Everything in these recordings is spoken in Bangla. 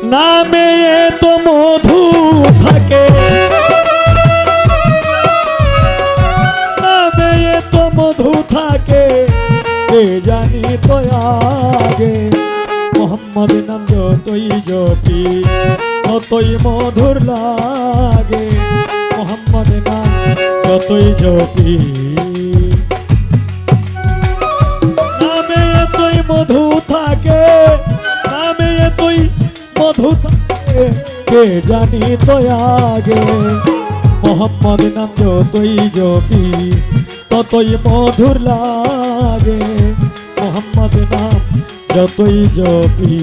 নামে এত মধু থাকে, নামে এত মধু থাকে, কে জানি তো আগে। মোহাম্মদ নাম যতই জপি ততই মধুর লাগে, মোহাম্মদ নাম যতই জপি। নামে এতই মধু থাকে, নামে এতই মধু থাকে, কে জানি তো আগে। মোহাম্মদ নাম যতই জপি ততই মধুর লাগে, মোহাম্মদ নাম যতই জপি।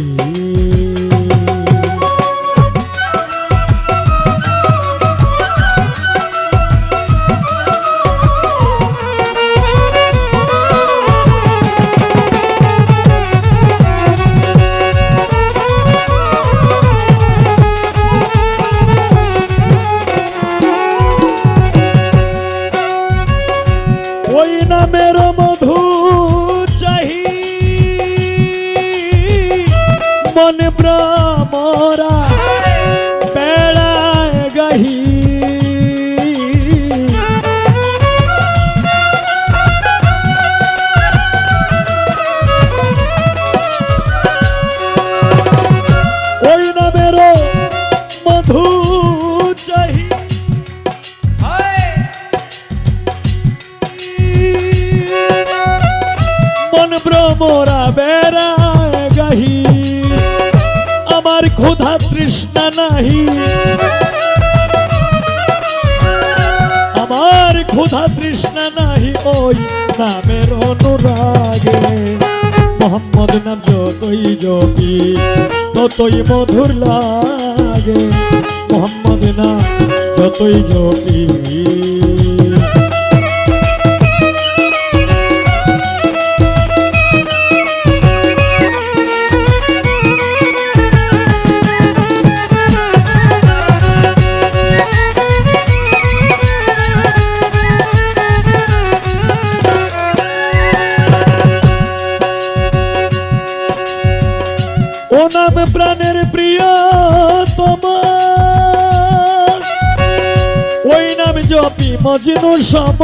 ওই নামের মধু চাহি মন ভ্রমরা বেড়ায় গাহি। ওই নামের মধু চাহি মন ভ্রমরা বেড়ায় গাহি। আমার ক্ষুধা তৃষ্ণা নাহি, আমার ক্ষুধা তৃষ্ণা নাহি, ওই নামের অনুরাগে। মোহাম্মদ নাম যতই জপি ততই মধুর লাগে, মোহাম্মদ নাম যতই জপি। ও নাম প্রাণের প্রিয়তম, ওই নাম জপি মজনু সম।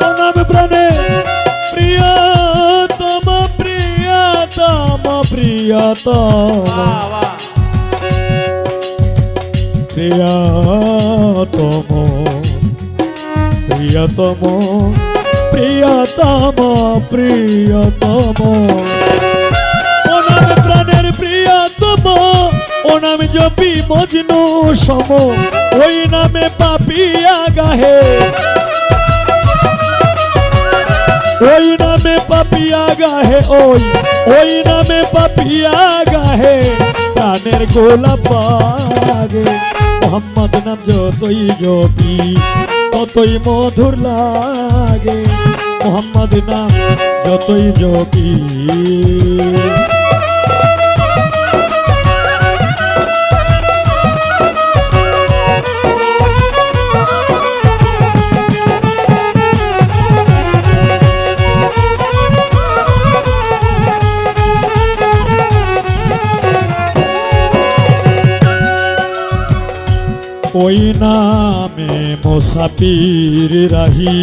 ও নাম প্রাণের প্রিয়তম, প্রিয়তম, প্রিয়তম, প্রিয়তম, প্রিয়তম, প্রিয়তম, প্রিয়তম। ও নাম প্রাণের প্রিয়তম, ও নাম জপি মজনু সম, ওই নামে পাপিয়া গাহে, ওই নামে পাপিয়া গাহে, ওই নামে পাপিয়া গাহে, প্রাণের গোলাপ পাগে। মোহাম্মদ নাম যতই জপি ততই মধুর লাগে, মোহাম্মদ নাম যতই জপি। ওই নামে মুসাফির রাহি,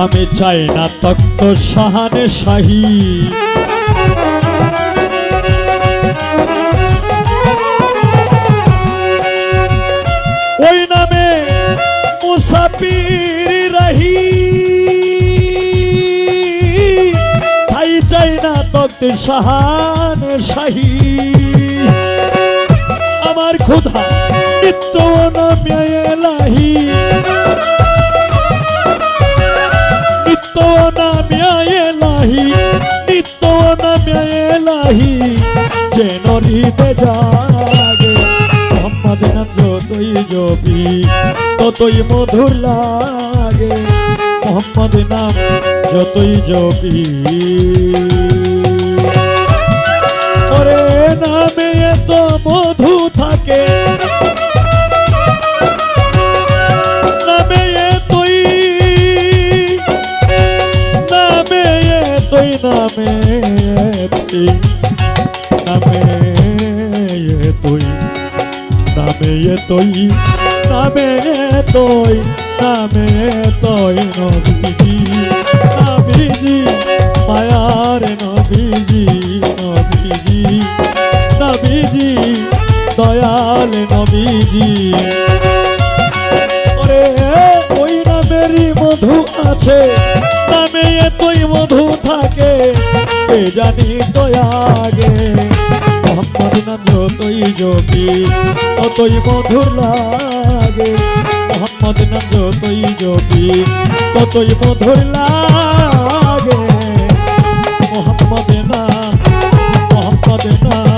আমি চাই না তক্ত শাহানে শাহী। ওই নামে মুসাফির রাহি, তাই চাই না তক্ত শাহানে শাহী। আমার ক্ষুধা নিত্য নামে এলাহি, নিত্য নামে এলাহি, নিত্য নামে এলাহি, যেন হৃদে জাগে। মোহাম্মদ নাম যতই জপি ততই মধুর লাগে, মোহাম্মদ নাম যতই জপি। ওরে নামে এত মধু থাকে, নামে তুই নামে তুই নামে তুই নামে তুই নবীজি নবীজি মায়ার নবীজি নবীজি নবীজি দয়াল নবীজি ওরে ওই নামেরই মধু আছে নামে এতই মধু থাকে কে জানি তো আগে মোহাম্মদ নাম যতই জপি ততই মধুর লাগে মোহাম্মদ নাম যতই জপি ততই মধুর লাগে মোহাম্মদ নাম